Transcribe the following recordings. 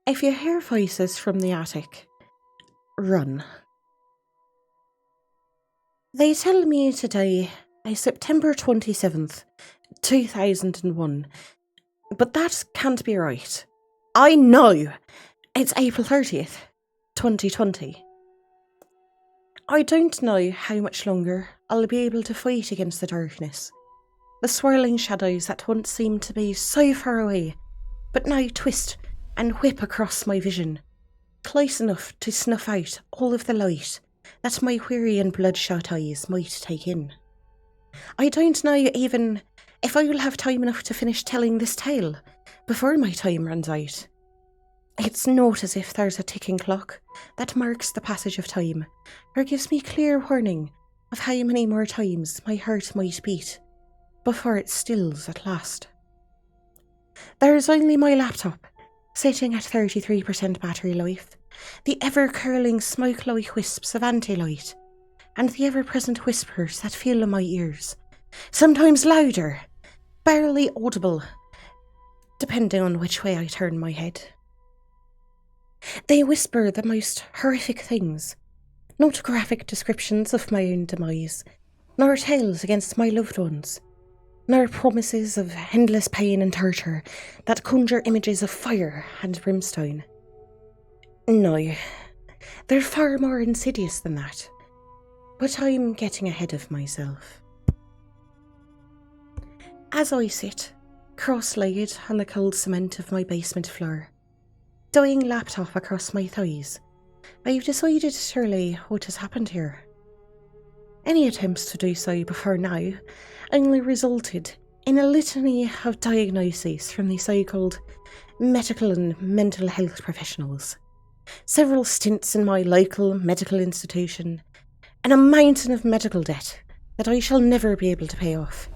If you hear voices from the attic, run. They tell me today is September 27th, 2001, but that can't be right. I know! It's April 30th, 2020. I don't know how much longer I'll be able to fight against the darkness. The swirling shadows that once seemed to be so far away, but now twist and whip across my vision, close enough to snuff out all of the light that my weary and bloodshot eyes might take in. I don't know even if I will have time enough to finish telling this tale before my time runs out. It's not as if there's a ticking clock that marks the passage of time, or gives me clear warning of how many more times my heart might beat before it stills at last. There's only my laptop, sitting at 33% battery life, the ever-curling smoke-like wisps of anti-light, and the ever-present whispers that fill my ears, sometimes louder, barely audible, depending on which way I turn my head. They whisper the most horrific things, not graphic descriptions of my own demise, nor tales against my loved ones, nor promises of endless pain and torture that conjure images of fire and brimstone. No, they're far more insidious than that, but I'm getting ahead of myself. As I sit, cross-legged on the cold cement of my basement floor, dying laptop across my thighs, I've decided to relay what has happened here. Any attempts to do so before now only resulted in a litany of diagnoses from the so-called medical and mental health professionals, several stints in my local medical institution, and a mountain of medical debt that I shall never be able to pay off,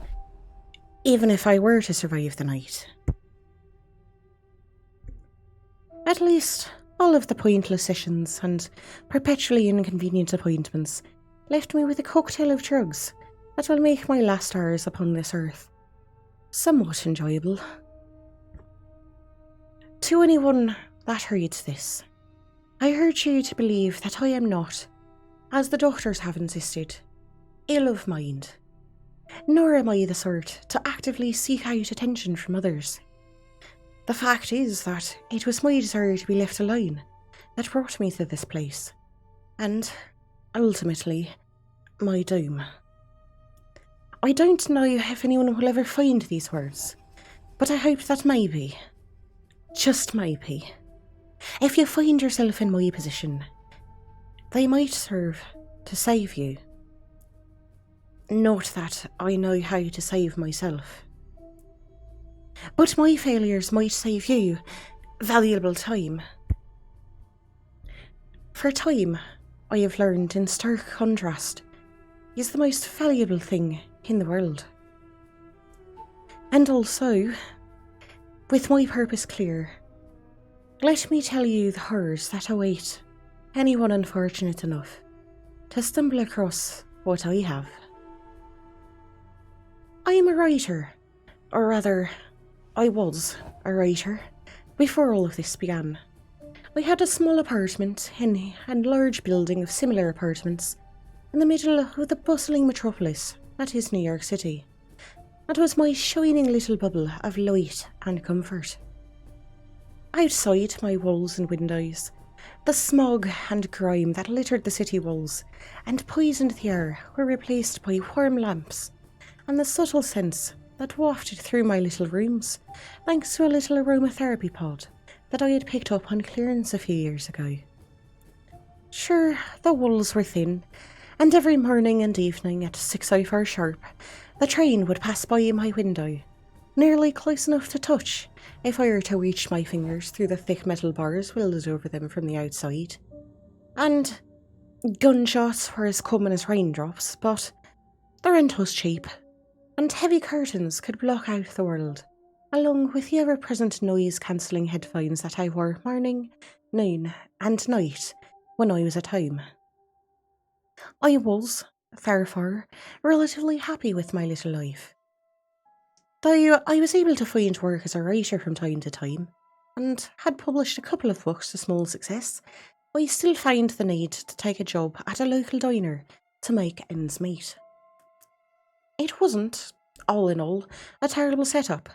even if I were to survive the night. At least, all of the pointless sessions and perpetually inconvenient appointments left me with a cocktail of drugs that will make my last hours upon this earth somewhat enjoyable. To anyone that reads this, I urge you to believe that I am not, as the doctors have insisted, ill of mind, nor am I the sort to actively seek out attention from others. The fact is that it was my desire to be left alone that brought me to this place, and, ultimately, my doom. I don't know if anyone will ever find these words, but I hope that maybe, just maybe, if you find yourself in my position, they might serve to save you. Not that I know how to save myself. But my failures might save you valuable time. For time, I have learned in stark contrast, is the most valuable thing in the world. And also, with my purpose clear, let me tell you the horrors that await anyone unfortunate enough to stumble across what I have. I am a writer, or rather, I was a writer before all of this began. I had a small apartment in a large building of similar apartments in the middle of the bustling metropolis that is New York City. It was my shining little bubble of light and comfort. Outside my walls and windows, the smog and grime that littered the city walls and poisoned the air were replaced by warm lamps and the subtle scents that wafted through my little rooms, thanks to a little aromatherapy pod that I had picked up on clearance a few years ago. Sure, the walls were thin, and every morning and evening at 6:04 sharp, the train would pass by my window, nearly close enough to touch if I were to reach my fingers through the thick metal bars welded over them from the outside. And gunshots were as common as raindrops, but the rent was cheap, and heavy curtains could block out the world, along with the ever-present noise-cancelling headphones that I wore morning, noon, and night when I was at home. I was, therefore, relatively happy with my little life. Though I was able to find work as a writer from time to time, and had published a couple of books to small success, I still found the need to take a job at a local diner to make ends meet. It wasn't, all in all, a terrible setup.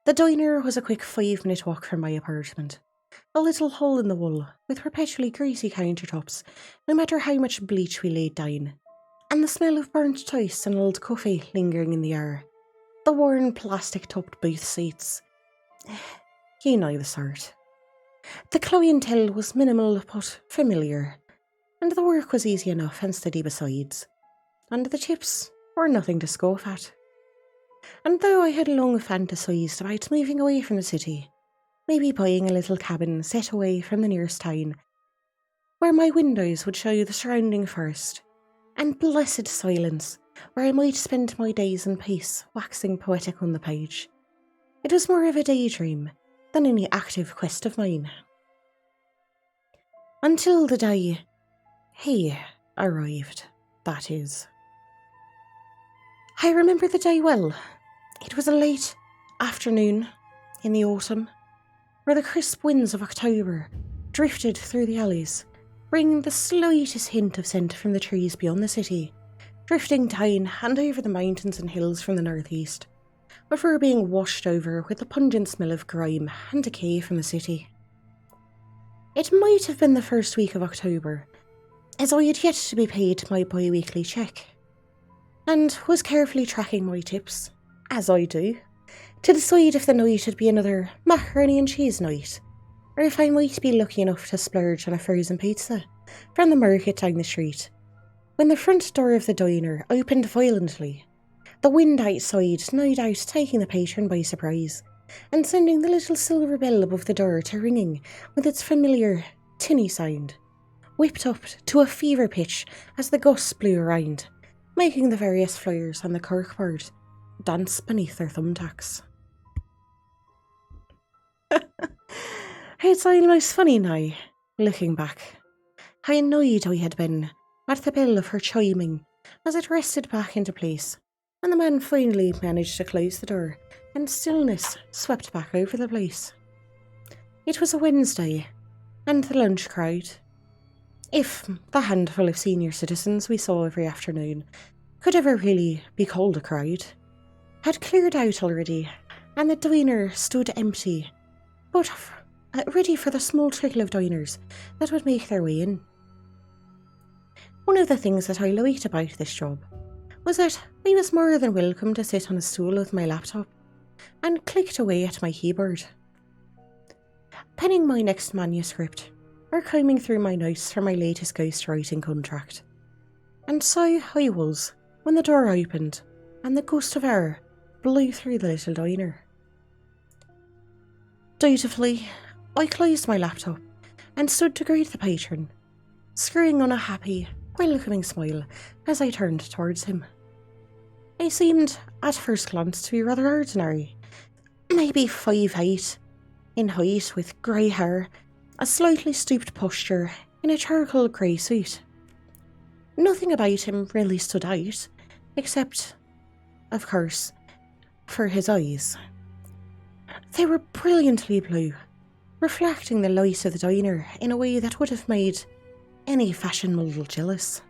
The diner was a quick 5-minute walk from my apartment. A little hole in the wall, with perpetually greasy countertops, no matter how much bleach we laid down, and the smell of burnt toast and old coffee lingering in the air. The worn plastic-topped booth seats. You know the sort. The clientele was minimal but familiar, and the work was easy enough and steady besides, and the tips were nothing to scoff at. And though I had long fantasised about moving away from the city, maybe buying a little cabin set away from the nearest town, where my windows would show the surrounding forest, and blessed silence, where I might spend my days in peace waxing poetic on the page, it was more of a daydream than any active quest of mine. Until the day he arrived, that is. I remember the day well. It was a late afternoon in the autumn, where the crisp winds of October drifted through the alleys, bringing the slightest hint of scent from the trees beyond the city, drifting down and over the mountains and hills from the northeast, before being washed over with the pungent smell of grime and decay from the city. It might have been the first week of October, as I had yet to be paid my bi-weekly cheque, and was carefully tracking my tips, as I do, to decide if the night would be another macaroni and cheese night, or if I might be lucky enough to splurge on a frozen pizza from the market down the street, when the front door of the diner opened violently, the wind outside no doubt taking the patron by surprise, and sending the little silver bell above the door to ringing with its familiar tinny sound, whipped up to a fever pitch as the gusts blew around, making the various flyers on the corkboard dance beneath their thumbtacks. It's almost funny now, looking back, how annoyed I had been at the bell of her chiming as it rested back into place, and the man finally managed to close the door, and stillness swept back over the place. It was a Wednesday, and the lunch crowd, if the handful of senior citizens we saw every afternoon could ever really be called a crowd, had cleared out already, and the diner stood empty, but ready for the small trickle of diners that would make their way in. One of the things that I liked about this job was that I was more than welcome to sit on a stool with my laptop and clicked away at my keyboard, penning my next manuscript or combing through my notes for my latest ghostwriting contract. And so I was when the door opened and the gust of air blew through the little diner. Dutifully, I closed my laptop and stood to greet the patron, screwing on a happy, welcoming smile as I turned towards him. He seemed, at first glance, to be rather ordinary, maybe 5'8", in height, with grey hair, a slightly stooped posture, in a charcoal grey suit. Nothing about him really stood out, except, of course, for his eyes. They were brilliantly blue, reflecting the light of the diner in a way that would have made any fashion model jealous.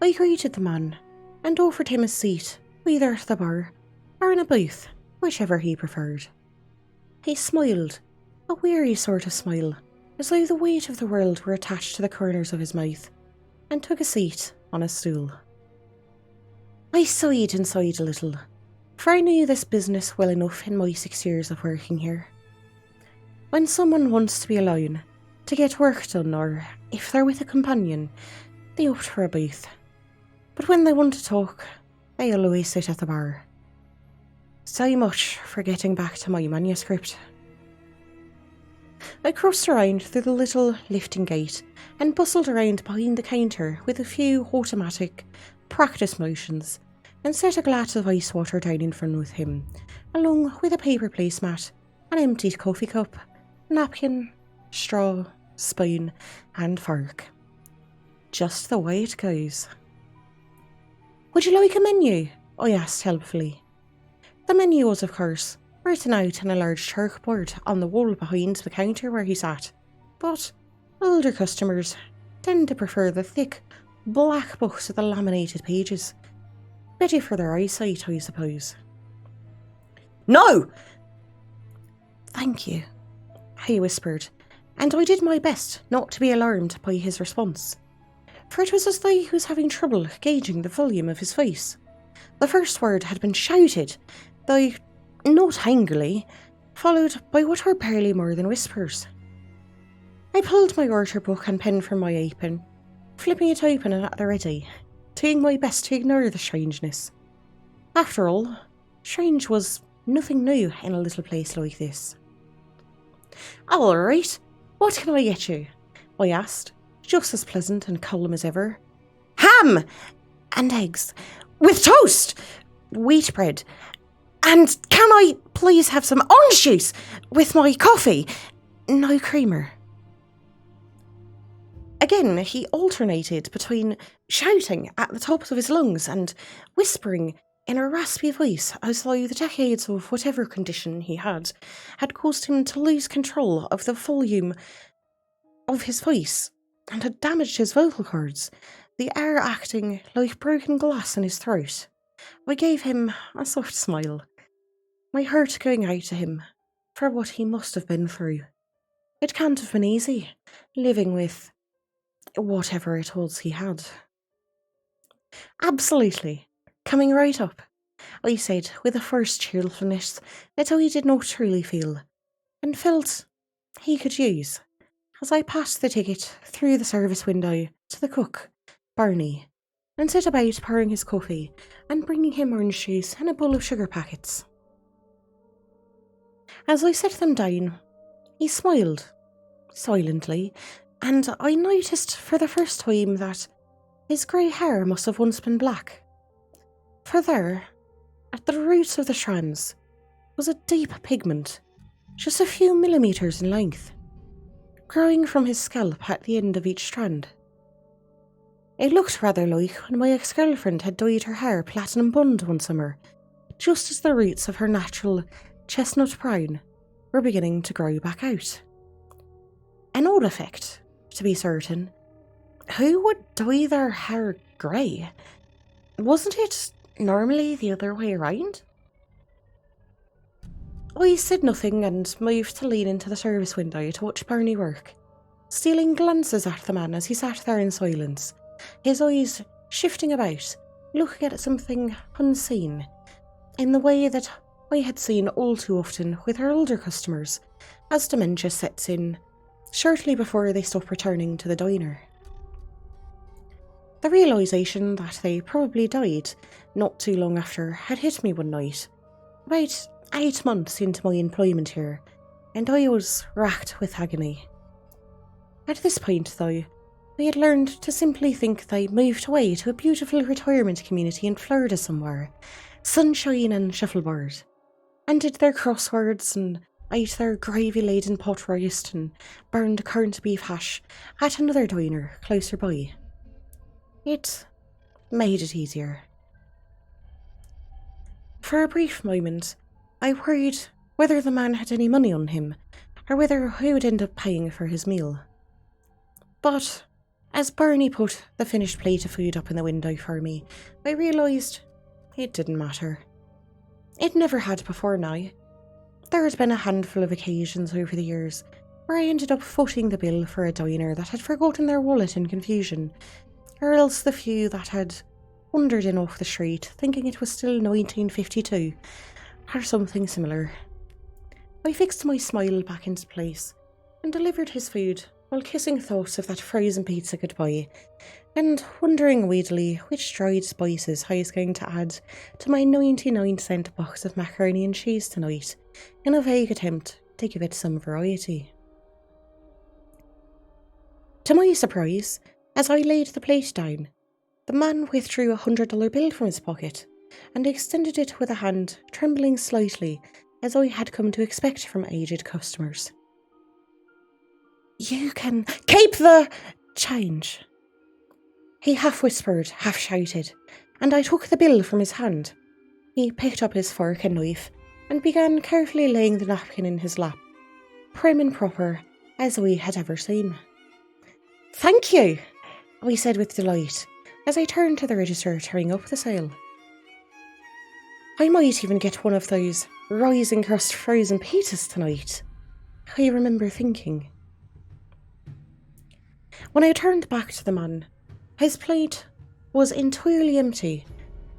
I greeted the man and offered him a seat, either at the bar or in a booth, whichever he preferred. He smiled, a weary sort of smile, as though the weight of the world were attached to the corners of his mouth, and took a seat on a stool. I sighed inside a little, for I knew this business well enough in my 6 years of working here. When someone wants to be alone, to get work done, or if they're with a companion, they opt for a booth. But when they want to talk, they always sit at the bar. So much for getting back to my manuscript. I crossed around through the little lifting gate and bustled around behind the counter with a few automatic practice motions and set a glass of ice water down in front of him, along with a paper placemat, an empty coffee cup, napkin, straw, spoon and fork. Just the way it goes. "Would you like a menu?" I asked helpfully. The menu was, of course, written out on a large chalkboard on the wall behind the counter where he sat. But older customers tend to prefer the thick, black books with the laminated pages. Better for their eyesight, I suppose. "No!" "Thank you," he whispered, and I did my best not to be alarmed by his response, for it was as though he was having trouble gauging the volume of his voice. The first word had been shouted, though not angrily, followed by what were barely more than whispers. I pulled my order book and pen from my apron, flipping it open and at the ready, doing my best to ignore the strangeness. After all, strange was nothing new in a little place like this. "All right, what can I get you?" I asked, just as pleasant and calm as ever. "Ham and eggs with toast, wheat bread, and can I please have some orange juice with my coffee? No creamer." Again, he alternated between shouting at the tops of his lungs and whispering in a raspy voice, as though the decades of whatever condition he had caused him to lose control of the volume of his voice and had damaged his vocal cords, the air acting like broken glass in his throat. I gave him a soft smile, my heart going out to him for what he must have been through. It can't have been easy, living with whatever it was he had. "Absolutely. Coming right up," I said with a forced cheerfulness that I did not truly feel, and felt he could use, as I passed the ticket through the service window to the cook, Barney, and set about pouring his coffee and bringing him orange juice and a bowl of sugar packets. As I set them down, he smiled, silently, and I noticed for the first time that his grey hair must have once been black. For there, at the roots of the strands, was a deep pigment, just a few millimetres in length, growing from his scalp at the end of each strand. It looked rather like when my ex-girlfriend had dyed her hair platinum blonde one summer, just as the roots of her natural chestnut brown were beginning to grow back out. An odd effect, to be certain. Who would dye their hair grey? Wasn't it normally the other way around? I said nothing and moved to lean into the service window to watch Barney work, stealing glances at the man as he sat there in silence, his eyes shifting about, looking at something unseen, in the way that I had seen all too often with our older customers, as dementia sets in, shortly before they stop returning to the diner. The realisation that they probably died not too long after had hit me one night, about 8 months into my employment here, and I was racked with agony. At this point, though, I had learned to simply think they moved away to a beautiful retirement community in Florida somewhere, sunshine and shuffleboard, and did their crosswords and ate their gravy-laden pot roast and burned corned beef hash at another diner closer by. It made it easier. For a brief moment, I worried whether the man had any money on him, or whether I would end up paying for his meal. But as Barney put the finished plate of food up in the window for me, I realised it didn't matter. It never had before now. There had been a handful of occasions over the years where I ended up footing the bill for a diner that had forgotten their wallet in confusion, or else the few that had wandered in off the street thinking it was still 1952, or something similar. I fixed my smile back into place and delivered his food while kissing thoughts of that frozen pizza goodbye, and wondering weedily which dried spices I was going to add to my 99-cent box of macaroni and cheese tonight, in a vague attempt to give it some variety. To my surprise, as I laid the plate down, the man withdrew $100 bill from his pocket and extended it with a hand trembling slightly, as I had come to expect from aged customers. "You can keep the change," he half whispered, half shouted, and I took the bill from his hand. He picked up his fork and knife and began carefully laying the napkin in his lap, prim and proper as we had ever seen. "Thank you," I said with delight as I turned to the register to ring up the sale. "I might even get one of those rising crust frozen pizzas tonight," I remember thinking. When I turned back to the man, his plate was entirely empty,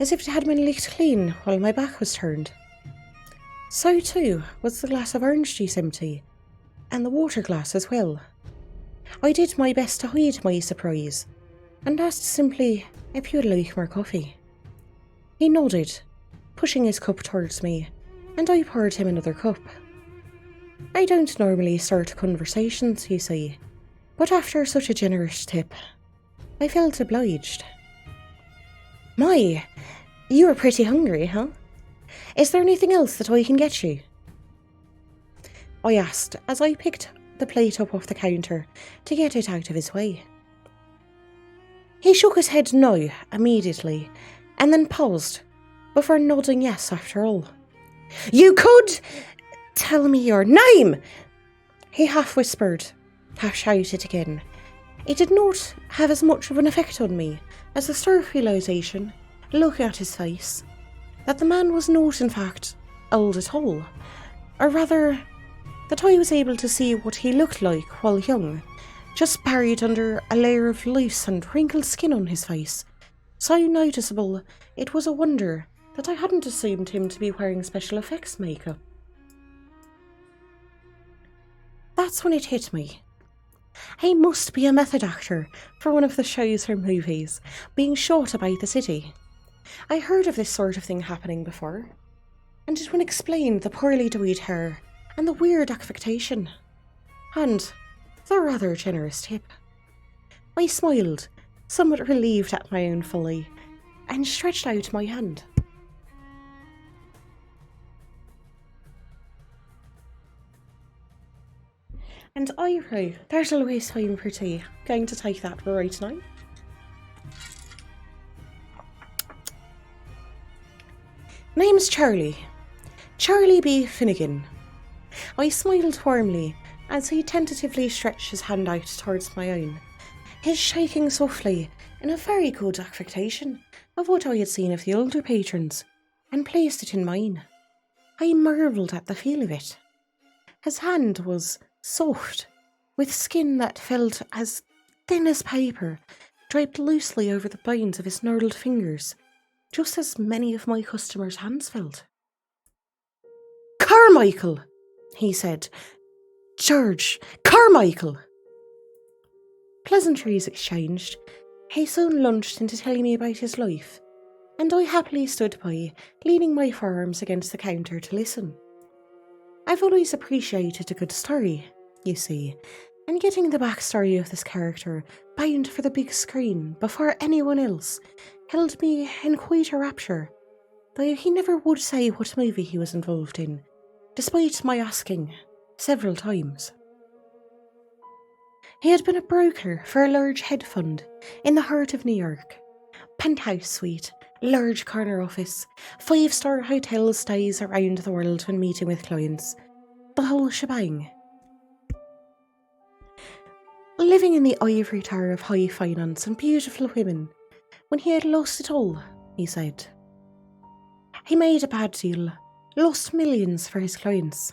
as if it had been licked clean while my back was turned. So too was the glass of orange juice empty, and the water glass as well. I did my best to hide my surprise, and asked simply if he would like more coffee. He nodded, pushing his cup towards me, and I poured him another cup. I don't normally start conversations, you see, but after such a generous tip, I felt obliged. "My, you are pretty hungry, huh? Is there anything else that I can get you?" I asked as I picked the plate up off the counter to get it out of his way. He shook his head no immediately, and then paused, before nodding yes after all. "You could tell me your name!" he half whispered, half shouted again. It did not have as much of an effect on me as the stark realisation, looking at his face, that the man was not in fact old at all, or rather that I was able to see what he looked like while young, just buried under a layer of loose and wrinkled skin on his face, so noticeable it was a wonder that I hadn't assumed him to be wearing special effects makeup. That's when it hit me. He must be a method actor for one of the shows or movies being shot about the city. I heard of this sort of thing happening before, and it would explain the poorly dyed hair and the weird affectation, and the rather generous tip. I smiled, somewhat relieved at my own folly, and stretched out my hand. And Ira, there's always time for tea. Going to take that right now. Name's Charlie. Charlie B. Finnegan. I smiled warmly as he tentatively stretched his hand out towards my own, his shaking softly in a very good affectation of what I had seen of the older patrons, and placed it in mine. I marvelled at the feel of it. His hand was soft, with skin that felt as thin as paper, draped loosely over the bones of his gnarled fingers, just as many of my customers' hands felt. "Carmichael," he said. "George Carmichael." Pleasantries exchanged, he soon launched into telling me about his life, and I happily stood by, leaning my forearms against the counter to listen. I've always appreciated a good story, you see, and getting the backstory of this character bound for the big screen before anyone else held me in quite a rapture, though he never would say what movie he was involved in, despite my asking several times. He had been a broker for a large hedge fund in the heart of New York. Penthouse suite, large corner office, 5-star hotel stays around the world when meeting with clients. The whole shebang. Living in the ivory tower of high finance and beautiful women, when he had lost it all, he said. He made a bad deal, lost millions for his clients.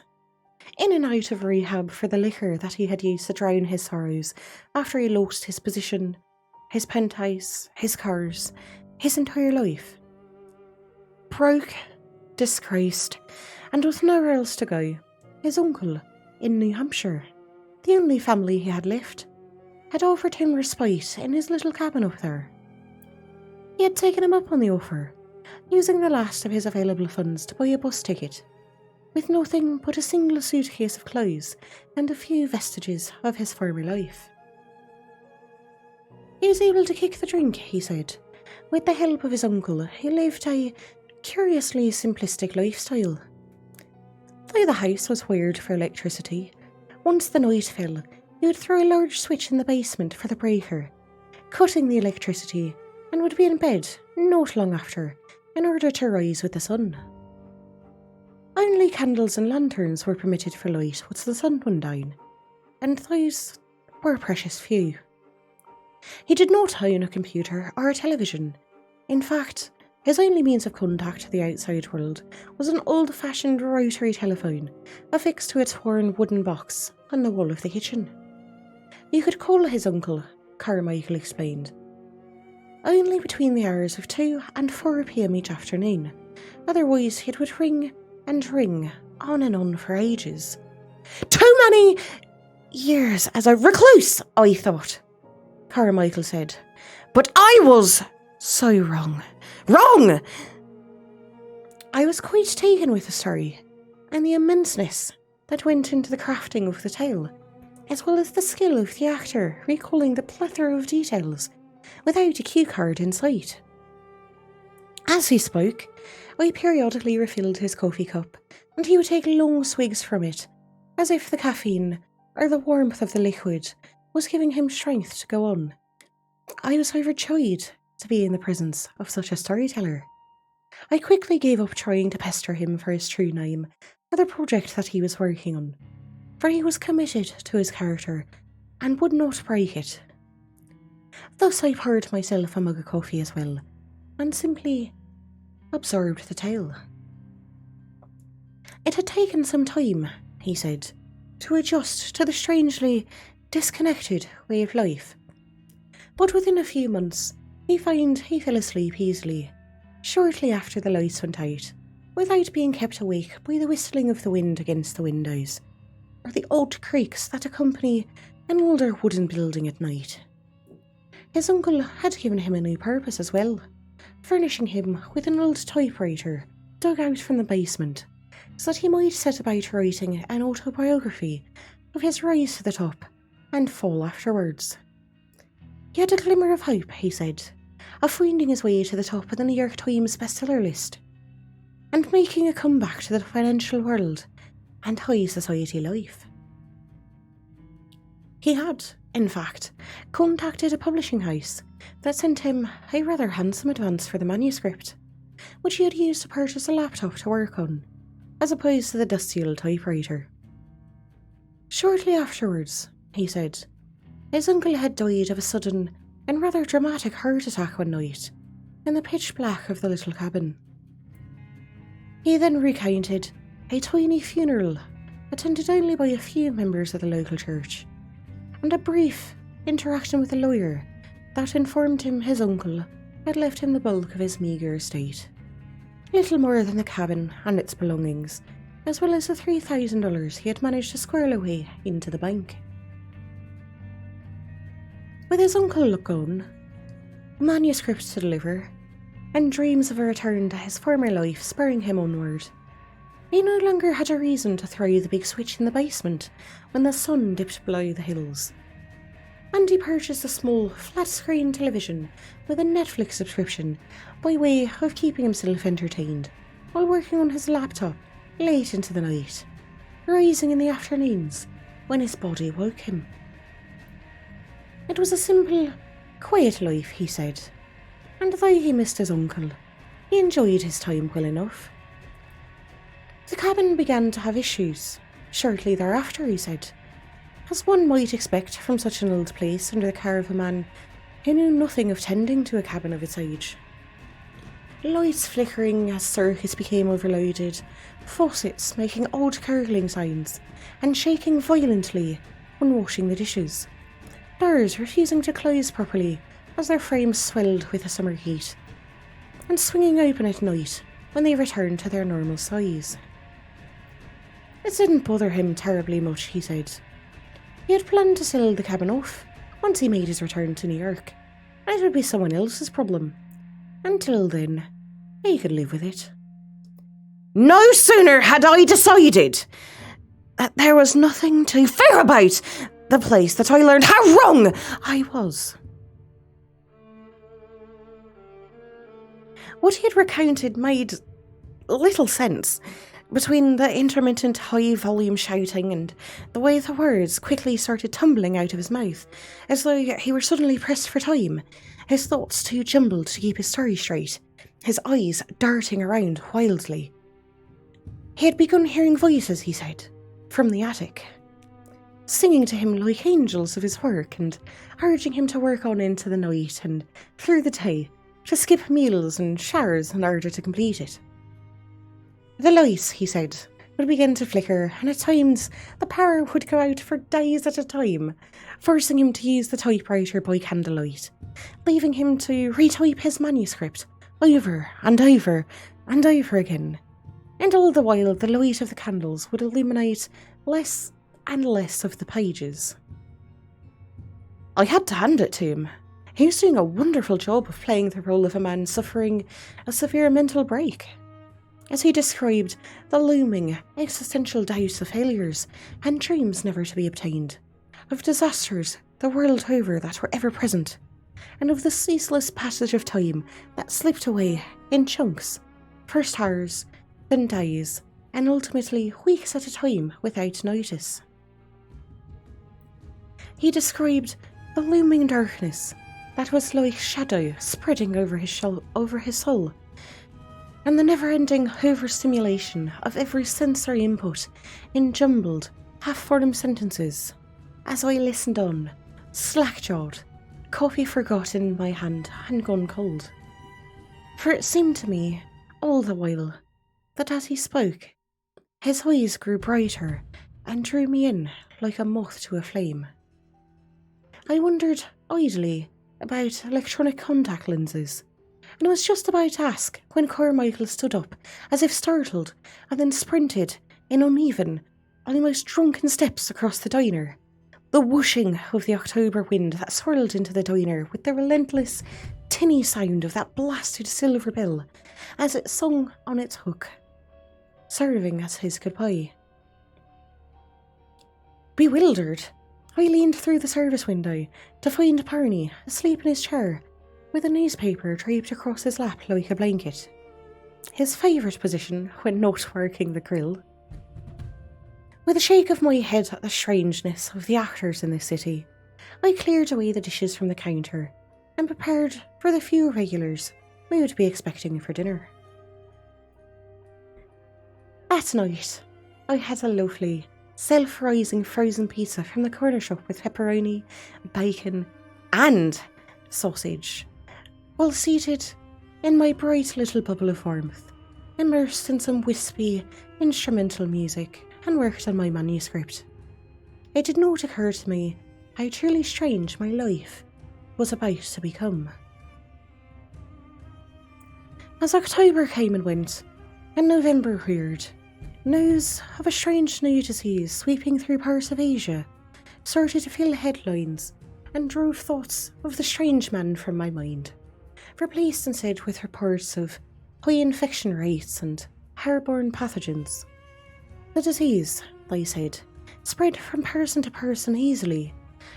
In and out of rehab for the liquor that he had used to drown his sorrows after he lost his position, his penthouse, his cars, his entire life. Broke, disgraced, and with nowhere else to go, his uncle, in New Hampshire, the only family he had left, had offered him respite in his little cabin up there. He had taken him up on the offer, using the last of his available funds to buy a bus ticket, with nothing but a single suitcase of clothes and a few vestiges of his former life. He was able to kick the drink, he said, with the help of his uncle, who lived a curiously simplistic lifestyle. Though the house was wired for electricity, once the night fell, he would throw a large switch in the basement for the breaker, cutting the electricity, and would be in bed not long after, in order to rise with the sun. Only candles and lanterns were permitted for light once the sun went down, and those were precious few. He did not own a computer or a television. In fact, his only means of contact to the outside world was an old-fashioned rotary telephone affixed to a torn wooden box on the wall of the kitchen. You could call his uncle, Carmichael explained, only between the hours of 2 and 4 p.m. each afternoon. Otherwise, it would ring and ring on and on for ages. Too many years as a recluse, I thought, Carmichael said. But I was so wrong. Wrong! I was quite taken with the story and the immenseness that went into the crafting of the tale, as well as the skill of the actor recalling the plethora of details without a cue card in sight. As he spoke, I periodically refilled his coffee cup, and he would take long swigs from it, as if the caffeine or the warmth of the liquid was giving him strength to go on. I was overjoyed to be in the presence of such a storyteller. I quickly gave up trying to pester him for his true name or the project that he was working on, for he was committed to his character and would not break it. Thus I poured myself a mug of coffee as well, and simply absorbed the tale. It had taken some time, he said, to adjust to the strangely disconnected way of life. But within a few months, he found he fell asleep easily, shortly after the lights went out, without being kept awake by the whistling of the wind against the windows, or the odd creaks that accompany an older wooden building at night. His uncle had given him a new purpose as well, furnishing him with an old typewriter dug out from the basement, so that he might set about writing an autobiography of his rise to the top and fall afterwards. He had a glimmer of hope, he said, of finding his way to the top of the New York Times bestseller list, and making a comeback to the financial world and high society life. He had, in fact, contacted a publishing house that sent him a rather handsome advance for the manuscript, which he had used to purchase a laptop to work on, as opposed to the dusty old typewriter. Shortly afterwards, he said, his uncle had died of a sudden and rather dramatic heart attack one night in the pitch black of the little cabin. He then recounted a tiny funeral attended only by a few members of the local church, and a brief interaction with a lawyer that informed him his uncle had left him the bulk of his meagre estate, little more than the cabin and its belongings, as well as the $3,000 he had managed to squirrel away into the bank. With his uncle gone, a manuscript to deliver, and dreams of a return to his former life spurring him onward, he no longer had a reason to throw the big switch in the basement when the sun dipped below the hills, and he purchased a small flat-screen television with a Netflix subscription by way of keeping himself entertained while working on his laptop late into the night, rising in the afternoons when his body woke him. It was a simple, quiet life, he said, and though he missed his uncle, he enjoyed his time well enough. The cabin began to have issues shortly thereafter, he said, as one might expect from such an old place under the care of a man who knew nothing of tending to a cabin of its age. Lights flickering as circuits became overloaded, faucets making odd gurgling sounds and shaking violently when washing the dishes, doors refusing to close properly as their frames swelled with the summer heat, and swinging open at night when they returned to their normal size. It didn't bother him terribly much, he said. He had planned to sell the cabin off once he made his return to New York, and it would be someone else's problem. Until then, he could live with it. No sooner had I decided that there was nothing to fear about the place that I learned how wrong I was. What he had recounted made little sense between the intermittent high-volume shouting and the way the words quickly started tumbling out of his mouth, as though he were suddenly pressed for time, his thoughts too jumbled to keep his story straight, his eyes darting around wildly. He had begun hearing voices, he said, from the attic, singing to him like angels of his work and urging him to work on into the night and through the day, to skip meals and showers in order to complete it. The lights, he said, would begin to flicker, and at times the power would go out for days at a time, forcing him to use the typewriter by candlelight, leaving him to retype his manuscript over and over and over again. And all the while the light of the candles would illuminate less and less of the pages. I had to hand it to him. He was doing a wonderful job of playing the role of a man suffering a severe mental break, as he described the looming existential doubts of failures and dreams never to be obtained, of disasters the world over that were ever present, and of the ceaseless passage of time that slipped away in chunks, first hours, then days, and ultimately weeks at a time without notice. He described the looming darkness that was like shadow spreading over his soul, and the never-ending overstimulation of every sensory input in jumbled, half-formed sentences, as I listened on, slack-jawed, coffee forgotten in my hand and gone cold. For it seemed to me, all the while, that as he spoke, his eyes grew brighter and drew me in like a moth to a flame. I wondered idly about electronic contact lenses, and was just about to ask when Carmichael stood up, as if startled, and then sprinted in uneven, almost drunken steps across the diner, the whooshing of the October wind that swirled into the diner with the relentless, tinny sound of that blasted silver bell as it sung on its hook, serving as his goodbye. Bewildered, I leaned through the service window to find Barney asleep in his chair, with a newspaper draped across his lap like a blanket, his favourite position when not working the grill. With a shake of my head at the strangeness of the actors in this city, I cleared away the dishes from the counter and prepared for the few regulars we would be expecting for dinner. At night, I had a lovely, self-rising frozen pizza from the corner shop with pepperoni, bacon, and sausage, while seated in my bright little bubble of warmth, immersed in some wispy, instrumental music, and worked on my manuscript. It did not occur to me how truly strange my life was about to become. As October came and went, and November reared, news of a strange new disease sweeping through parts of Asia started to fill headlines and drove thoughts of the strange man from my mind, replaced instead with reports of high infection rates and airborne pathogens. The disease, they said, spread from person to person easily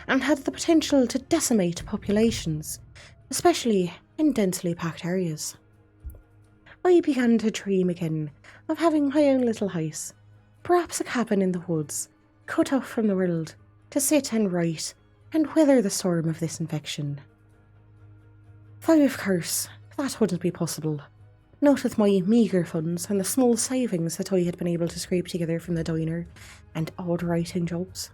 and had the potential to decimate populations, especially in densely packed areas. I began to dream again of having my own little house, perhaps a cabin in the woods, cut off from the world, to sit and write and weather the storm of this infection. Though, of course, that wouldn't be possible, not with my meagre funds and the small savings that I had been able to scrape together from the diner and odd writing jobs.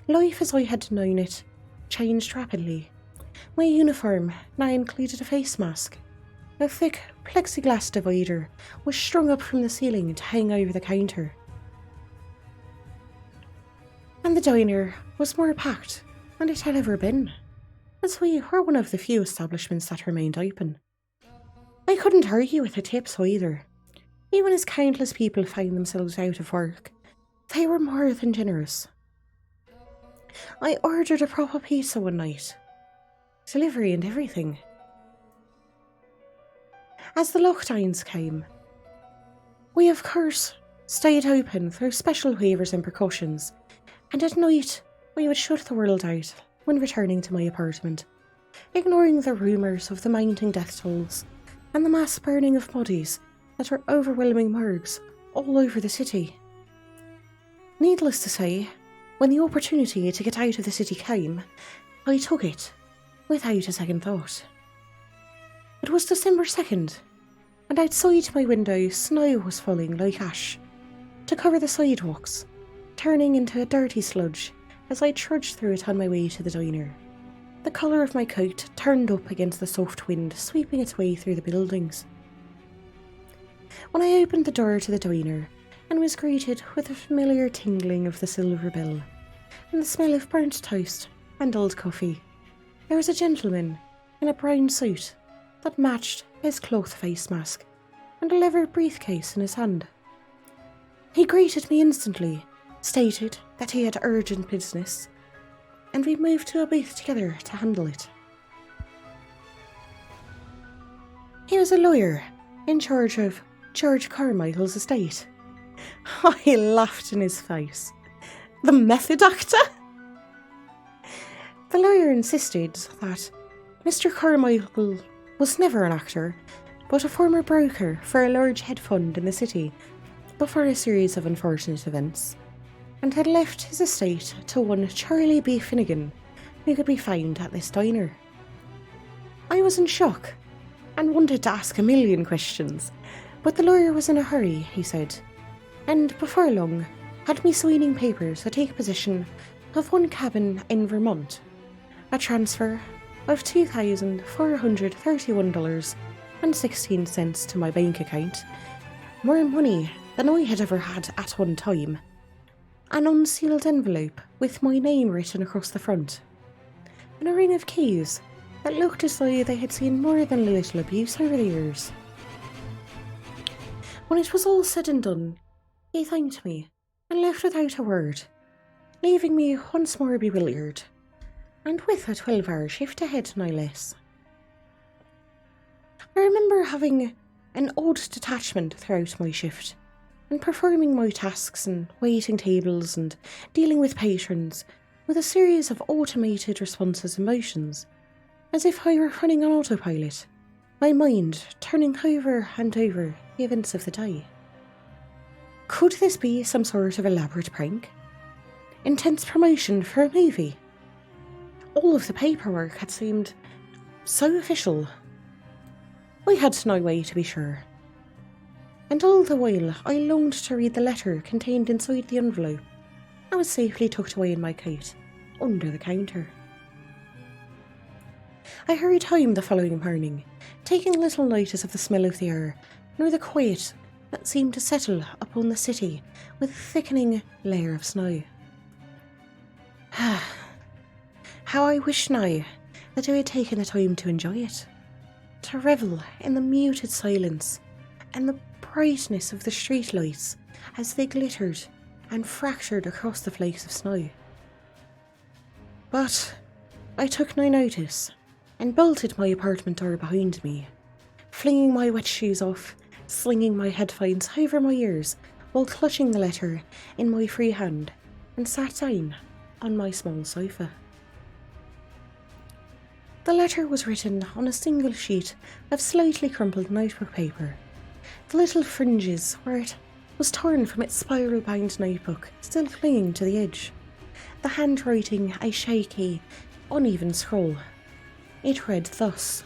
Life as I had known it changed rapidly. My uniform now included a face mask. A thick plexiglass divider was strung up from the ceiling to hang over the counter. And the diner was more packed than it had ever been, as we were one of the few establishments that remained open. I couldn't argue with the tips either. Even as countless people found themselves out of work, they were more than generous. I ordered a proper pizza one night, delivery and everything. As the lockdowns came, we of course stayed open through special waivers and precautions, and at night we would shut the world out when returning to my apartment, ignoring the rumours of the mounting death tolls and the mass burning of bodies that were overwhelming morgues all over the city. Needless to say, when the opportunity to get out of the city came, I took it without a second thought. It was December 2nd, and outside my window snow was falling like ash to cover the sidewalks, turning into a dirty sludge as I trudged through it on my way to the diner. The collar of my coat turned up against the soft wind sweeping its way through the buildings. When I opened the door to the diner and was greeted with a familiar tingling of the silver bell and the smell of burnt toast and old coffee, there was a gentleman in a brown suit that matched his cloth face mask and a leather briefcase in his hand. He greeted me instantly, stated that he had urgent business, and we moved to a booth together to handle it. He was a lawyer in charge of George Carmichael's estate. I laughed in his face. The method actor? The lawyer insisted that Mr. Carmichael was never an actor, but a former broker for a large hedge fund in the city before a series of unfortunate events, and had left his estate to one Charlie B. Finnegan, who could be found at this diner. I was in shock and wanted to ask a million questions, but the lawyer was in a hurry, he said, and before long had me signing papers to take possession of one cabin in Vermont, a transfer of $2,431.16 to my bank account, more money than I had ever had at one time, an unsealed envelope with my name written across the front, and a ring of keys that looked as though they had seen more than a little abuse over the years. When it was all said and done, he thanked me and left without a word, leaving me once more bewildered, and with a 12-hour shift ahead no less. I remember having an odd detachment throughout my shift, and performing my tasks and waiting tables and dealing with patrons with a series of automated responses and motions, as if I were running on autopilot, my mind turning over and over the events of the day. Could this be some sort of elaborate prank? Intense promotion for a movie? All of the paperwork had seemed so official. I had no way to be sure. And all the while I longed to read the letter contained inside the envelope that was safely tucked away in my coat, under the counter. I hurried home the following morning, taking little notice of the smell of the air, nor the quiet that seemed to settle upon the city with a thickening layer of snow. How I wish now that I had taken the time to enjoy it, to revel in the muted silence and the brightness of the streetlights as they glittered and fractured across the flakes of snow. But I took no notice and bolted my apartment door behind me, flinging my wet shoes off, slinging my headphones over my ears while clutching the letter in my free hand, and sat down on my small sofa. The letter was written on a single sheet of slightly crumpled notebook paper, the little fringes where it was torn from its spiral-bound notebook still clinging to the edge, the handwriting a shaky, uneven scroll. It read thus: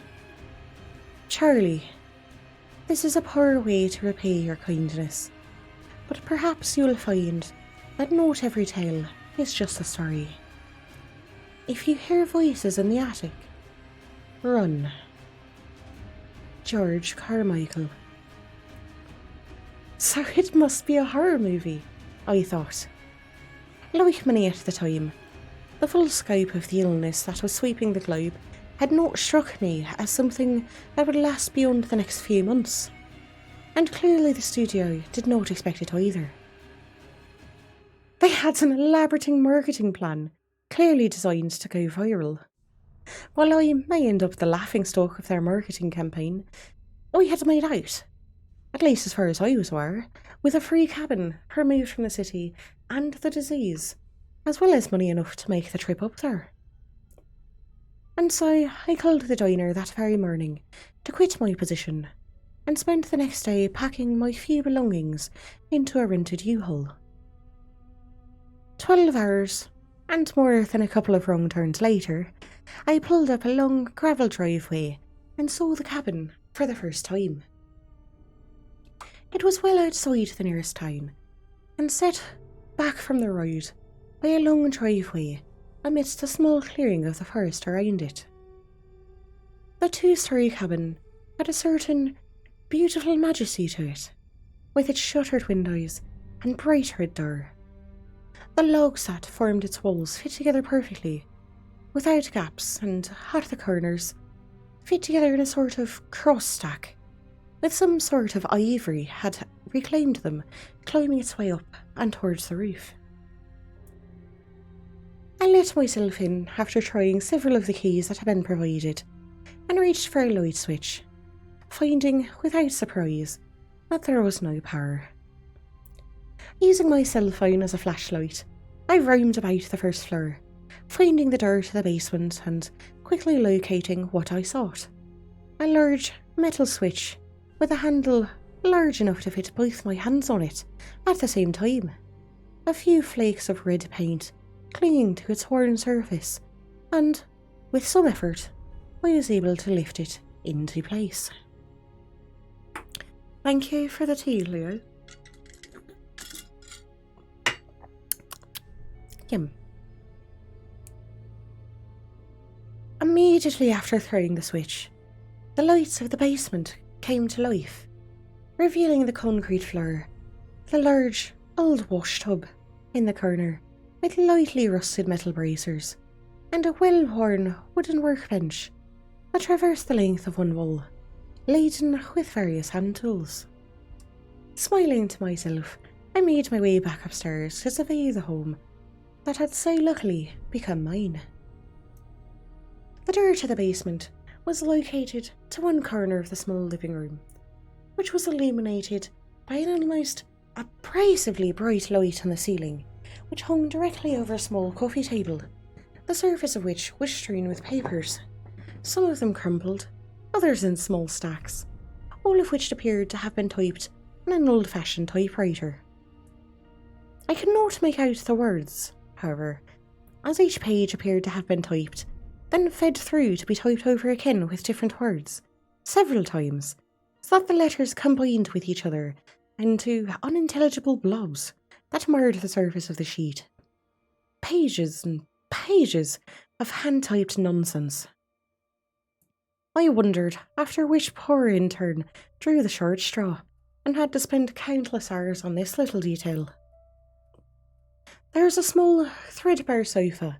Charlie, this is a poor way to repay your kindness, but perhaps you'll find that not every tale is just a story. If you hear voices in the attic, run. George Carmichael. So it must be a horror movie, I thought. Like many at the time, the full scope of the illness that was sweeping the globe had not struck me as something that would last beyond the next few months, and clearly the studio did not expect it either. They had an elaborate marketing plan, clearly designed to go viral. While I may end up the laughingstock of their marketing campaign, I had made out, at least as far as I was aware, with a free cabin removed from the city and the disease, as well as money enough to make the trip up there. And so I called the diner that very morning to quit my position, and spent the next day packing my few belongings into a rented U-Haul. 12 hours, and more than a couple of wrong turns later, I pulled up a long gravel driveway and saw the cabin for the first time. It was well outside the nearest town, and set back from the road by a long driveway amidst a small clearing of the forest around it. The two-storey cabin had a certain beautiful majesty to it, with its shuttered windows and bright red door. The logs that formed its walls fit together perfectly, without gaps, and at the corners fit together in a sort of cross stack, with some sort of ivory had reclaimed them, climbing its way up and towards the roof. I let myself in after trying several of the keys that had been provided, and reached for a light switch, finding without surprise that there was no power. Using my cell phone as a flashlight, I roamed about the first floor, finding the door to the basement and quickly locating what I sought. A large metal switch with a handle large enough to fit both my hands on it at the same time. A few flakes of red paint clinging to its worn surface, and, with some effort, I was able to lift it into place. Thank you for the tea, Leo. Yum. Immediately after throwing the switch, the lights of the basement came to life, revealing the concrete floor, the large old wash tub in the corner with lightly rusted metal bracers, and a well-worn wooden workbench that traversed the length of one wall, laden with various hand tools. Smiling to myself, I made my way back upstairs to survey the home that had so luckily become mine. The door to the basement was located to one corner of the small living room, which was illuminated by an almost abrasively bright light on the ceiling, which hung directly over a small coffee table, the surface of which was strewn with papers, some of them crumpled, others in small stacks, all of which appeared to have been typed on an old-fashioned typewriter. I could not make out the words, however, as each page appeared to have been typed, then fed through to be typed over again with different words, several times, so that the letters combined with each other into unintelligible blobs that marred the surface of the sheet. Pages and pages of hand-typed nonsense. I wondered after which poor intern drew the short straw and had to spend countless hours on this little detail. There is a small, threadbare sofa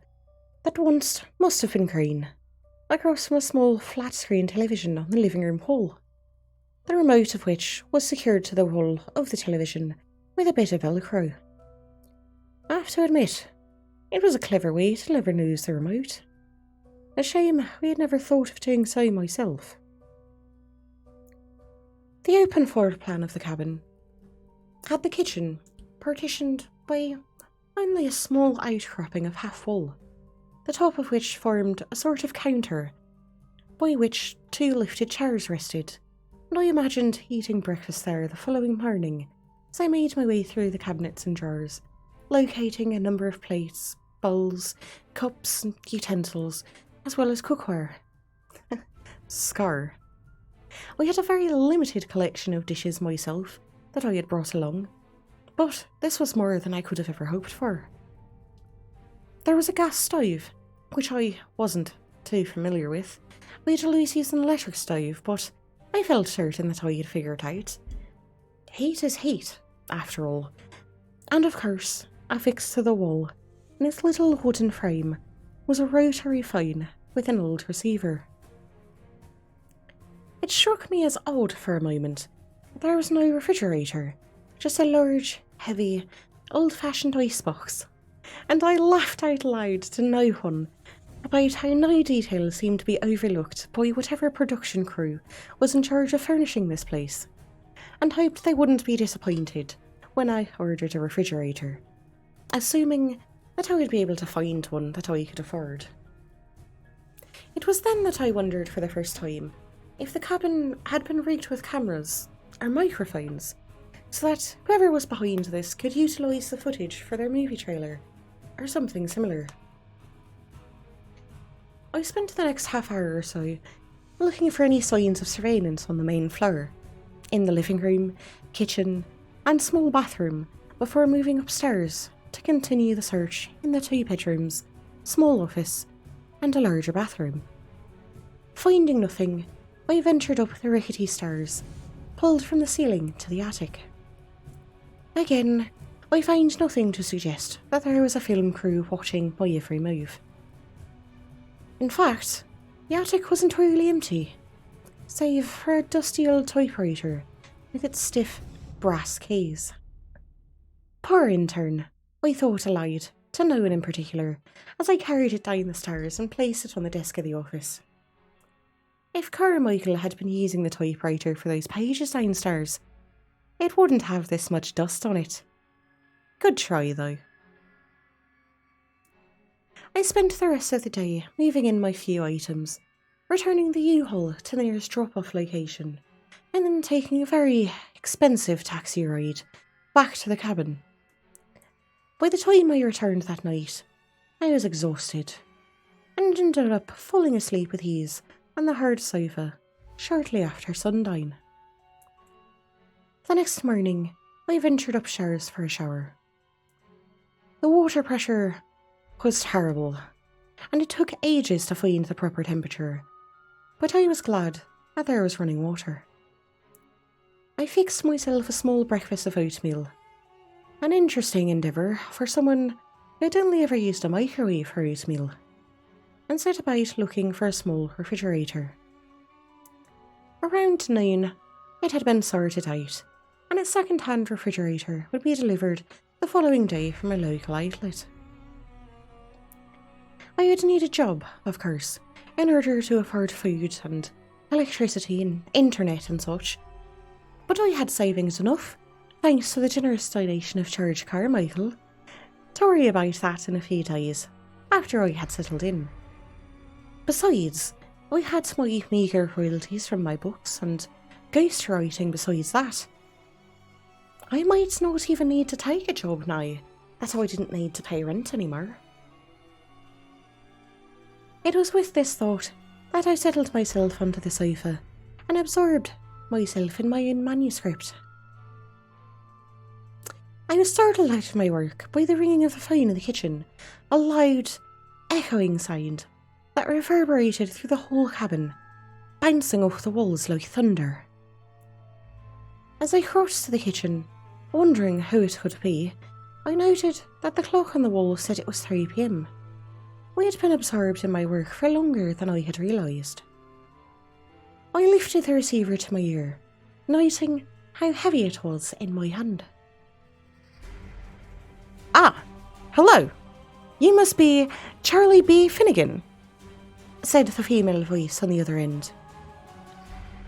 that once must have been green, across from a small flat-screen television on the living room wall, the remote of which was secured to the wall of the television with a bit of Velcro. I have to admit, it was a clever way to never lose the remote. A shame we had never thought of doing so myself. The open floor plan of the cabin had the kitchen partitioned by only a small outcropping of half wall, the top of which formed a sort of counter by which two lifted chairs rested, and I imagined eating breakfast there the following morning as I made my way through the cabinets and drawers, locating a number of plates, bowls, cups and utensils, as well as cookware. Scar. I had a very limited collection of dishes myself that I had brought along, but this was more than I could have ever hoped for. There was a gas stove, which I wasn't too familiar with. We had always used an electric stove, but I felt certain that I had figured out. Heat is heat, after all. And of course, affixed to the wall, in its little wooden frame, was a rotary phone with an old receiver. It struck me as odd for a moment that there was no refrigerator, just a large, heavy, old-fashioned icebox, and I laughed out loud to no one about how no detail seemed to be overlooked by whatever production crew was in charge of furnishing this place, and hoped they wouldn't be disappointed when I ordered a refrigerator, assuming that I would be able to find one that I could afford. It was then that I wondered for the first time if the cabin had been rigged with cameras or microphones, so that whoever was behind this could utilise the footage for their movie trailer, or something similar. I spent the next half hour or so looking for any signs of surveillance on the main floor, in the living room, kitchen, and small bathroom before moving upstairs to continue the search in the 2 bedrooms, small office, and a larger bathroom. Finding nothing, I ventured up the rickety stairs, pulled from the ceiling to the attic. Again, I find nothing to suggest that there was a film crew watching my every move. In fact, the attic was entirely empty, save for a dusty old typewriter with its stiff brass case. Poor intern, I thought aloud, to no one in particular, as I carried it down the stairs and placed it on the desk of the office. If Carmichael had been using the typewriter for those pages downstairs, it wouldn't have this much dust on it. Good try, though. I spent the rest of the day moving in my few items, returning the U-Haul to the nearest drop-off location, and then taking a very expensive taxi ride back to the cabin. By the time I returned that night, I was exhausted, and ended up falling asleep with ease on the hard sofa shortly after sundown. The next morning, I ventured upstairs for a shower. The water pressure was terrible, and it took ages to find the proper temperature, but I was glad that there was running water. I fixed myself a small breakfast of oatmeal, an interesting endeavour for someone who'd only ever used a microwave for oatmeal, and set about looking for a small refrigerator. Around noon, it had been sorted out, and a second-hand refrigerator would be delivered the following day from a local outlet. I would need a job, of course, in order to afford food and electricity and internet and such, but I had savings enough, thanks to the generous donation of George Carmichael, to worry about that in a few days, after I had settled in. Besides, I had my meagre royalties from my books and ghostwriting besides that. I might not even need to take a job now that I didn't need to pay rent anymore. It was with this thought that I settled myself onto the sofa and absorbed myself in my own manuscript. I was startled out of my work by the ringing of the phone in the kitchen, a loud, echoing sound that reverberated through the whole cabin, bouncing off the walls like thunder. As I crossed to the kitchen, wondering who it could be, I noted that the clock on the wall said it was 3 p.m. I had been absorbed in my work for longer than I had realised. I lifted the receiver to my ear, noting how heavy it was in my hand. "Ah, hello. You must be Charlie B. Finnegan," said the female voice on the other end.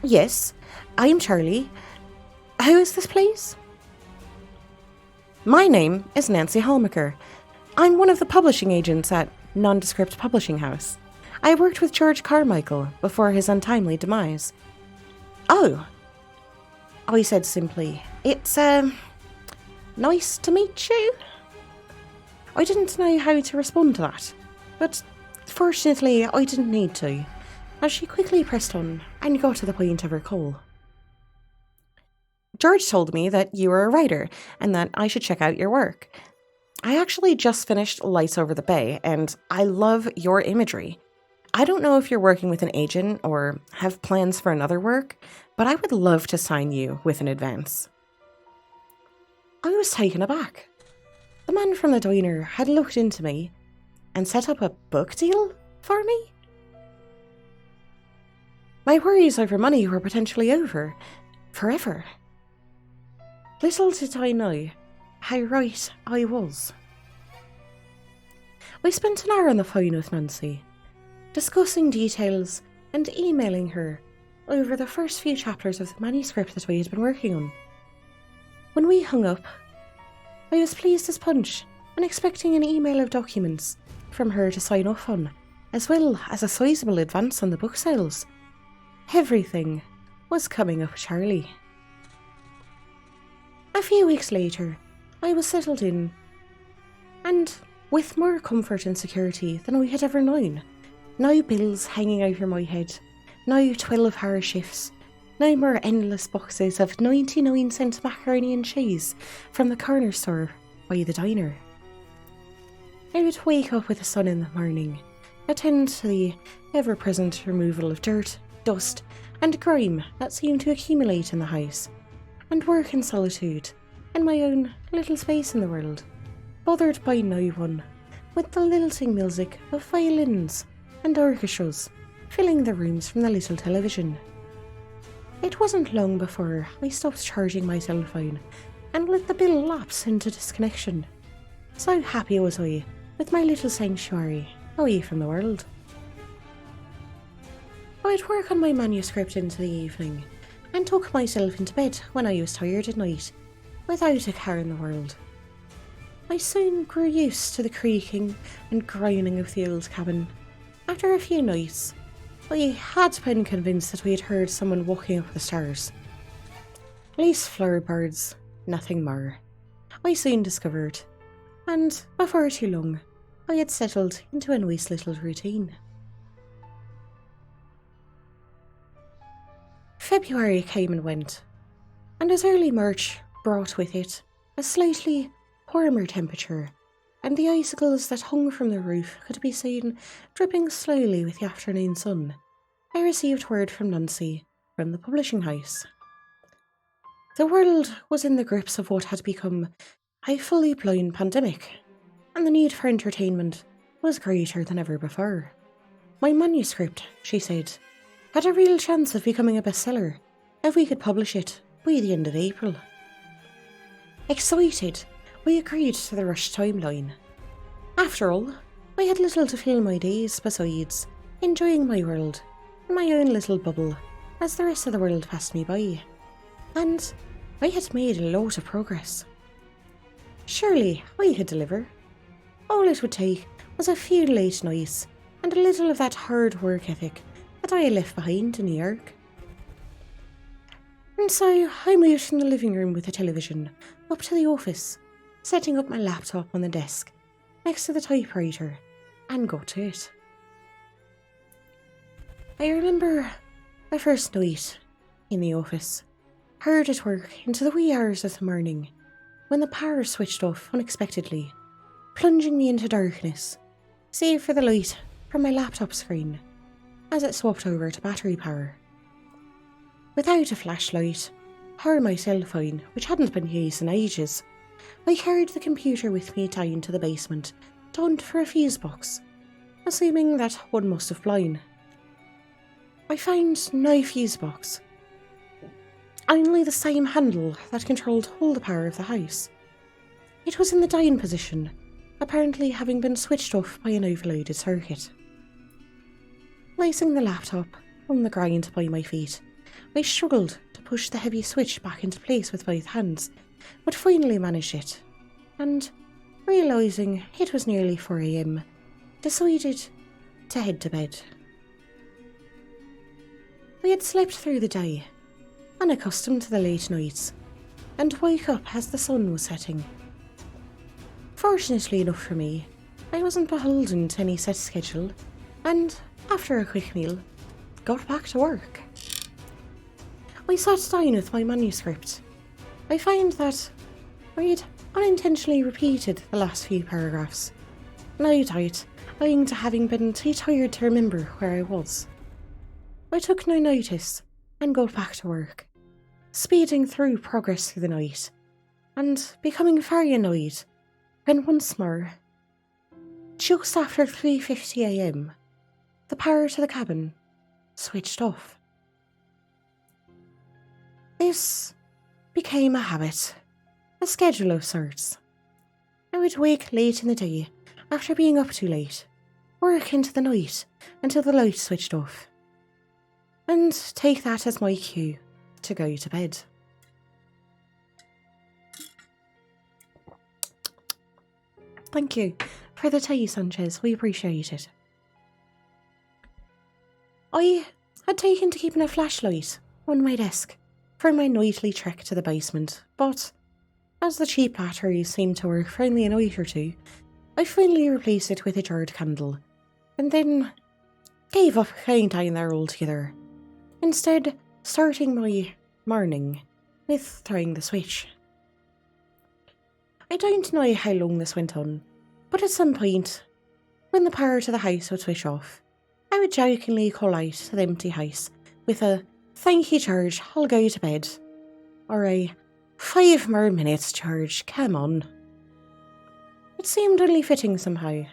"Yes, I am Charlie. Who is this, please?" "My name is Nancy Halmaker. I'm one of the publishing agents at Nondescript Publishing House. I worked with George Carmichael before his untimely demise." "Oh," I said simply. "It's, nice to meet you." I didn't know how to respond to that, but fortunately I didn't need to, as she quickly pressed on and got to the point of her call. "George told me that you were a writer and that I should check out your work. I actually just finished Lights Over the Bay, and I love your imagery. I don't know if you're working with an agent or have plans for another work, but I would love to sign you with an advance." I was taken aback. The man from the diner had looked into me and set up a book deal for me? My worries over money were potentially over, forever. Little did I know how right I was. I spent an hour on the phone with Nancy, discussing details and emailing her over the first few chapters of the manuscript that we had been working on. When we hung up, I was pleased as punch and expecting an email of documents from her to sign off on, as well as a sizable advance on the book sales. Everything was coming up Charlie. A few weeks later, I was settled in, and with more comfort and security than I had ever known. No bills hanging over my head, no 12-hour shifts, No more endless boxes of 99-cent macaroni and cheese from the corner store by the diner. I would wake up with the sun in the morning, attend to the ever-present removal of dirt, dust, and grime that seemed to accumulate in the house, and work in solitude, in my own little space in the world, bothered by no one, with the lilting music of violins and orchestras filling the rooms from the little television. It wasn't long before I stopped charging my cell phone and let the bill lapse into disconnection. So happy was I with my little sanctuary away from the world. I'd work on my manuscript into the evening and tuck myself into bed when I was tired at night, without a care in the world. I soon grew used to the creaking and groaning of the old cabin. After a few nights, I had been convinced that we had heard someone walking up the stairs. Lace flower birds, nothing more, I soon discovered, and before too long, I had settled into a nice little routine. February came and went, and as early March brought with it a slightly warmer temperature, and the icicles that hung from the roof could be seen dripping slowly with the afternoon sun, I received word from Nancy from the publishing house. The world was in the grips of what had become a fully blown pandemic, and the need for entertainment was greater than ever before. My manuscript, she said, had a real chance of becoming a bestseller if we could publish it by the end of April. Excited, we agreed to the rushed timeline. After all, I had little to fill my days besides enjoying my world in my own little bubble as the rest of the world passed me by, and I had made a lot of progress. Surely I could deliver. All it would take was a few late nights and a little of that hard work ethic that I had left behind in New York. And so I moved from the living room with the television up to the office, setting up my laptop on the desk next to the typewriter, and got to it. I remember my first night in the office, hard at work into the wee hours of the morning, when the power switched off unexpectedly, plunging me into darkness, save for the light from my laptop screen as it swapped over to battery power. Without a flashlight, or my cell phone, which hadn't been used in ages, I carried the computer with me down to the basement to hunt for a fuse box, assuming that one must have blown. I found no fuse box, only the same handle that controlled all the power of the house. It was in the down position, apparently having been switched off by an overloaded circuit. Placing the laptop on the ground by my feet, I struggled to push the heavy switch back into place with both hands, but finally managed it, and, realising it was nearly 4 AM, decided to head to bed. I had slept through the day, unaccustomed to the late nights, and woke up as the sun was setting. Fortunately enough for me, I wasn't beholden to any set schedule, and, after a quick meal, got back to work. I sat down with my manuscript. I found that I'd unintentionally repeated the last few paragraphs, no doubt owing to having been too tired to remember where I was. I took no notice and got back to work, speeding through progress through the night, and becoming very annoyed when once more, just after 3:50 AM, the power to the cabin switched off. This became a habit, a schedule of sorts. I would wake late in the day after being up too late, work into the night until the light switched off, and take that as my cue to go to bed. Thank you for the tea, Sanchez. We appreciate it. I had taken to keeping a flashlight on my desk for my nightly trek to the basement, but as the cheap batteries seemed to work for only a night or two, I finally replaced it with a jarred candle, and then gave up going down there altogether, instead starting my morning with throwing the switch. I don't know how long this went on, but at some point, when the power to the house would switch off, I would jokingly call out to the empty house with a "Thank you, George, I'll go to bed," or a "5 more minutes, George, come on." It seemed only fitting somehow,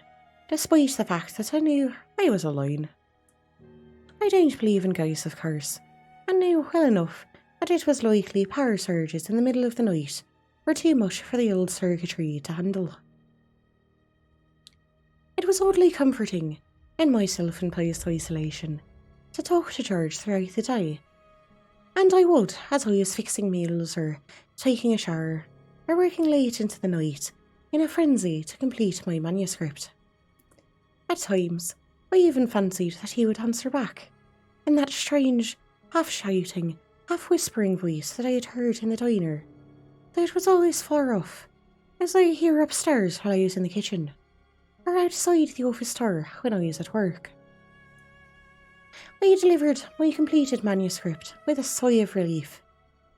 despite the fact that I knew I was alone. I don't believe in ghosts, of course, and knew well enough that it was likely power surges in the middle of the night were too much for the old circuitry to handle. It was oddly comforting, in my self-imposed isolation, to talk to George throughout the day, and I would as I was fixing meals or taking a shower or working late into the night in a frenzy to complete my manuscript. At times, I even fancied that he would answer back, in that strange, half-shouting, half-whispering voice that I had heard in the diner, though it was always far off, as I hear upstairs while I was in the kitchen, or outside the office door when I was at work. I delivered my completed manuscript with a sigh of relief,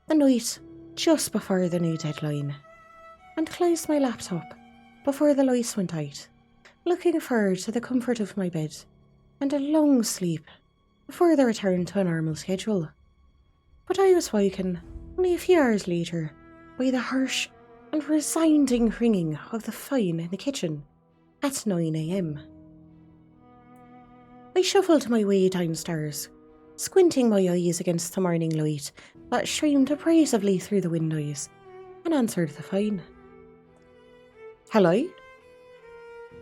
the night just before the new deadline, and closed my laptop before the lights went out, looking forward to the comfort of my bed and a long sleep before the return to a normal schedule. But I was woken only a few hours later by the harsh and resounding ringing of the phone in the kitchen at 9 a.m. I shuffled my way downstairs, squinting my eyes against the morning light that streamed abrasively through the windows, and answered the phone. "Hello?"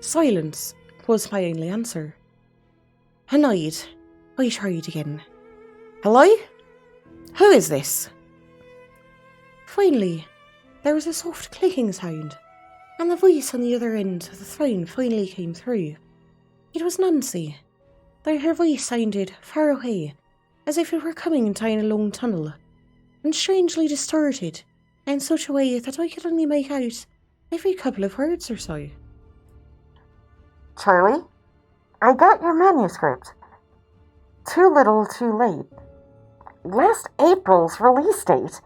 Silence was my only answer. Annoyed, I tried again. "Hello? Who is this?" Finally, there was a soft clicking sound, and the voice on the other end of the phone finally came through. It was Nancy, though her voice sounded far away, as if it were coming down a long tunnel, and strangely distorted in such a way that I could only make out every couple of words or so. "Charlie, I got your manuscript. Too little, too late. Last April's release date.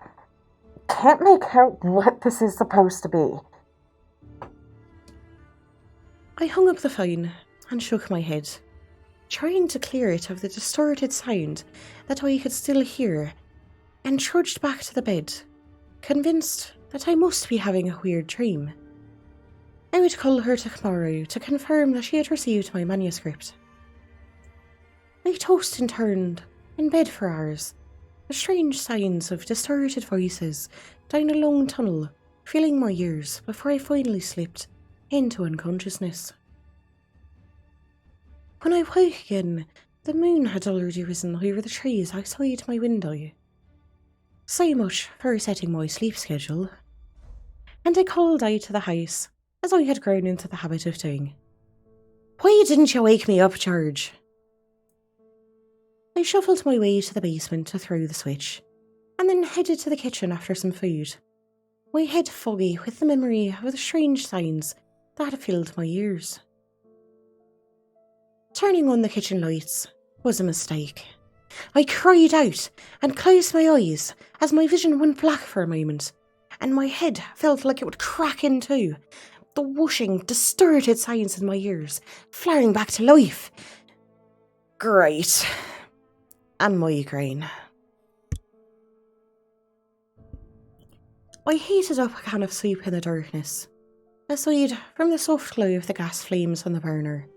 Can't make out what this is supposed to be." I hung up the phone and shook my head, trying to clear it of the distorted sound that I could still hear, and trudged back to the bed, convinced that I must be having a weird dream. I would call her tomorrow to confirm that she had received my manuscript. I tossed and turned in bed for hours, the strange sounds of distorted voices down a long tunnel filling my ears before I finally slipped into unconsciousness. When I woke again, the moon had already risen over the trees outside my window. So much for setting my sleep schedule. And I called out to the house, as I had grown into the habit of doing. "Why didn't you wake me up, George?" I shuffled my way to the basement to throw the switch, and then headed to the kitchen after some food, my head foggy with the memory of the strange sounds that had filled my ears. Turning on the kitchen lights was a mistake. I cried out and closed my eyes as my vision went black for a moment, and my head felt like it would crack in two, the whooshing, distorted sounds in my ears flaring back to life. Great. A migraine. I heated up a can of soup in the darkness, aside from the soft glow of the gas flames on the burner,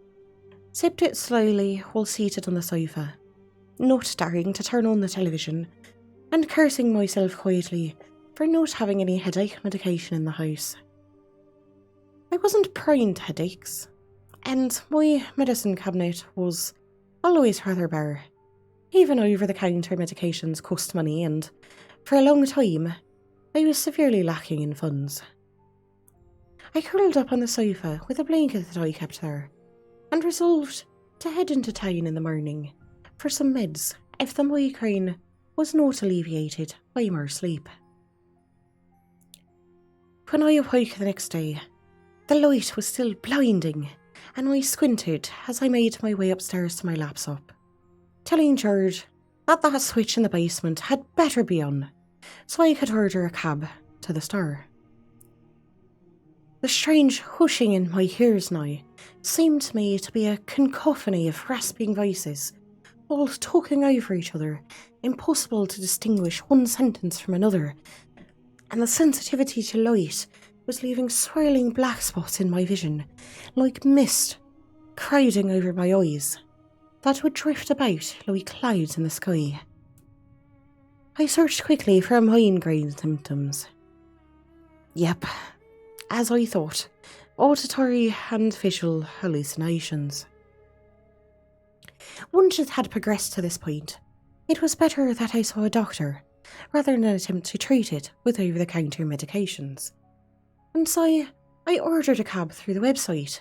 sipped it slowly while seated on the sofa, not daring to turn on the television, and cursing myself quietly for not having any headache medication in the house. I wasn't prone to headaches, and my medicine cabinet was always rather bare. Even over-the-counter medications cost money, and for a long time, I was severely lacking in funds. I curled up on the sofa with a blanket that I kept there, and resolved to head into town in the morning for some meds if the migraine was not alleviated by more sleep. When I awoke the next day, the light was still blinding, and I squinted as I made my way upstairs to my laptop, telling George that switch in the basement had better be on, so I could order a cab to the store. The strange hushing in my ears now seemed to me to be a cacophony of rasping voices, all talking over each other, impossible to distinguish one sentence from another, and the sensitivity to light was leaving swirling black spots in my vision, like mist crowding over my eyes, that would drift about like clouds in the sky. I searched quickly for migraine symptoms. Yep, as I thought, auditory and visual hallucinations. Once it had progressed to this point, it was better that I saw a doctor, rather than attempt to treat it with over-the-counter medications. And so I ordered a cab through the website,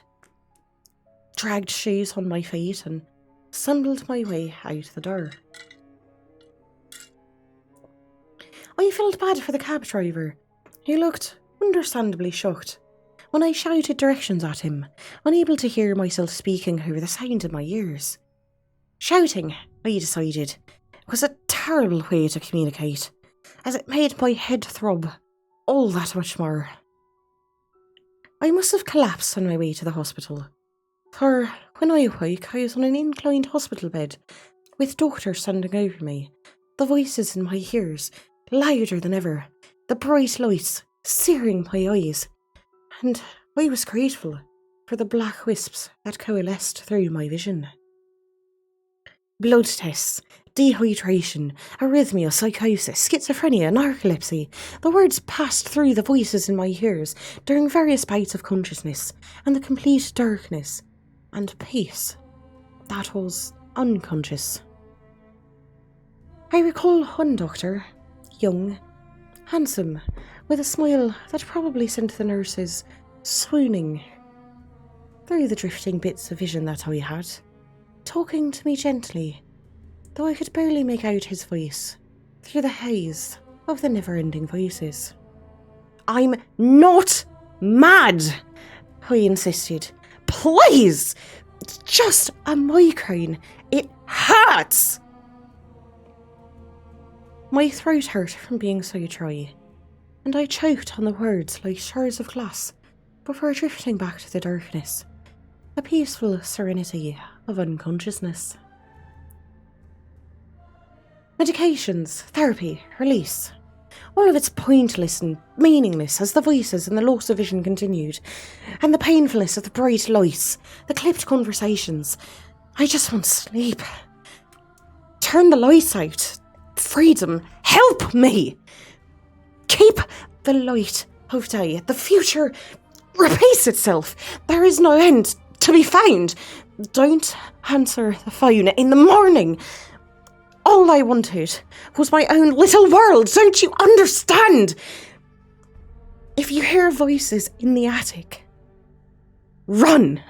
dragged shoes on my feet and stumbled my way out the door. I felt bad for the cab driver. He looked understandably shocked when I shouted directions at him, unable to hear myself speaking over the sound in my ears. Shouting, I decided, was a terrible way to communicate, as it made my head throb all that much more. I must have collapsed on my way to the hospital, for when I awoke I was on an inclined hospital bed, with doctors standing over me, the voices in my ears louder than ever, the bright lights searing my eyes, and I was grateful for the black wisps that coalesced through my vision. Blood tests, dehydration, arrhythmia, psychosis, schizophrenia, narcolepsy. The words passed through the voices in my ears during various bouts of consciousness, and the complete darkness and peace that was unconscious. I recall one doctor, young, handsome, with a smile that probably sent the nurses swooning through the drifting bits of vision that I had, talking to me gently, though I could barely make out his voice through the haze of the never-ending voices. "I'm not mad," I insisted. "Please! It's just a migraine. It hurts!" My throat hurt from being so dry, and I choked on the words like shards of glass before drifting back to the darkness, a peaceful serenity of unconsciousness. Medications, therapy, release. All of it's pointless and meaningless as the voices and the loss of vision continued, and the painfulness of the bright lights, the clipped conversations. I just want sleep. Turn the lights out. Freedom, help me! Keep the light of day. The future repeats itself. There is no end to be found. Don't answer the phone in the morning. All I wanted was my own little world. Don't you understand? If you hear voices in the attic, run.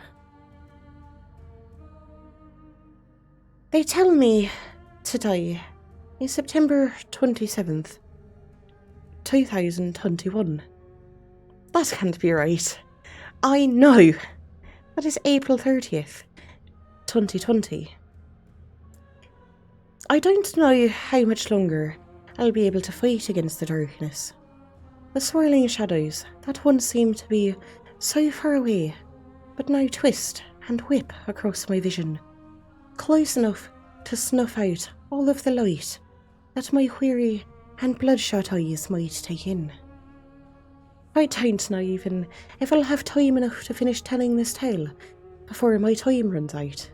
They tell me today is September 27th, 2021. That can't be right. I know that is April 30th, 2020. I don't know how much longer I'll be able to fight against the darkness. The swirling shadows that once seemed to be so far away, but now twist and whip across my vision, close enough to snuff out all of the light that my weary and bloodshot eyes might take in. I don't know even if I'll have time enough to finish telling this tale before my time runs out.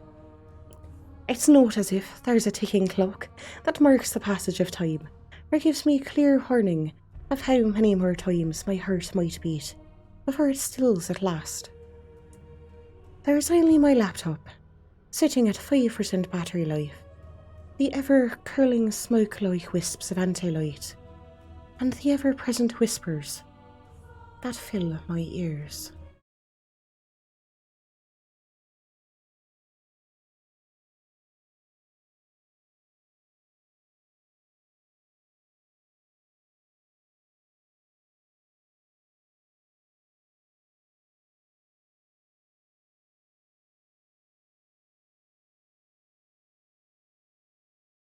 It's not as if there's a ticking clock that marks the passage of time, or gives me clear warning of how many more times my heart might beat before it stills at last. There is only my laptop, sitting at 5% battery life, the ever-curling smoke-like wisps of anti-light, and the ever-present whispers that fill my ears.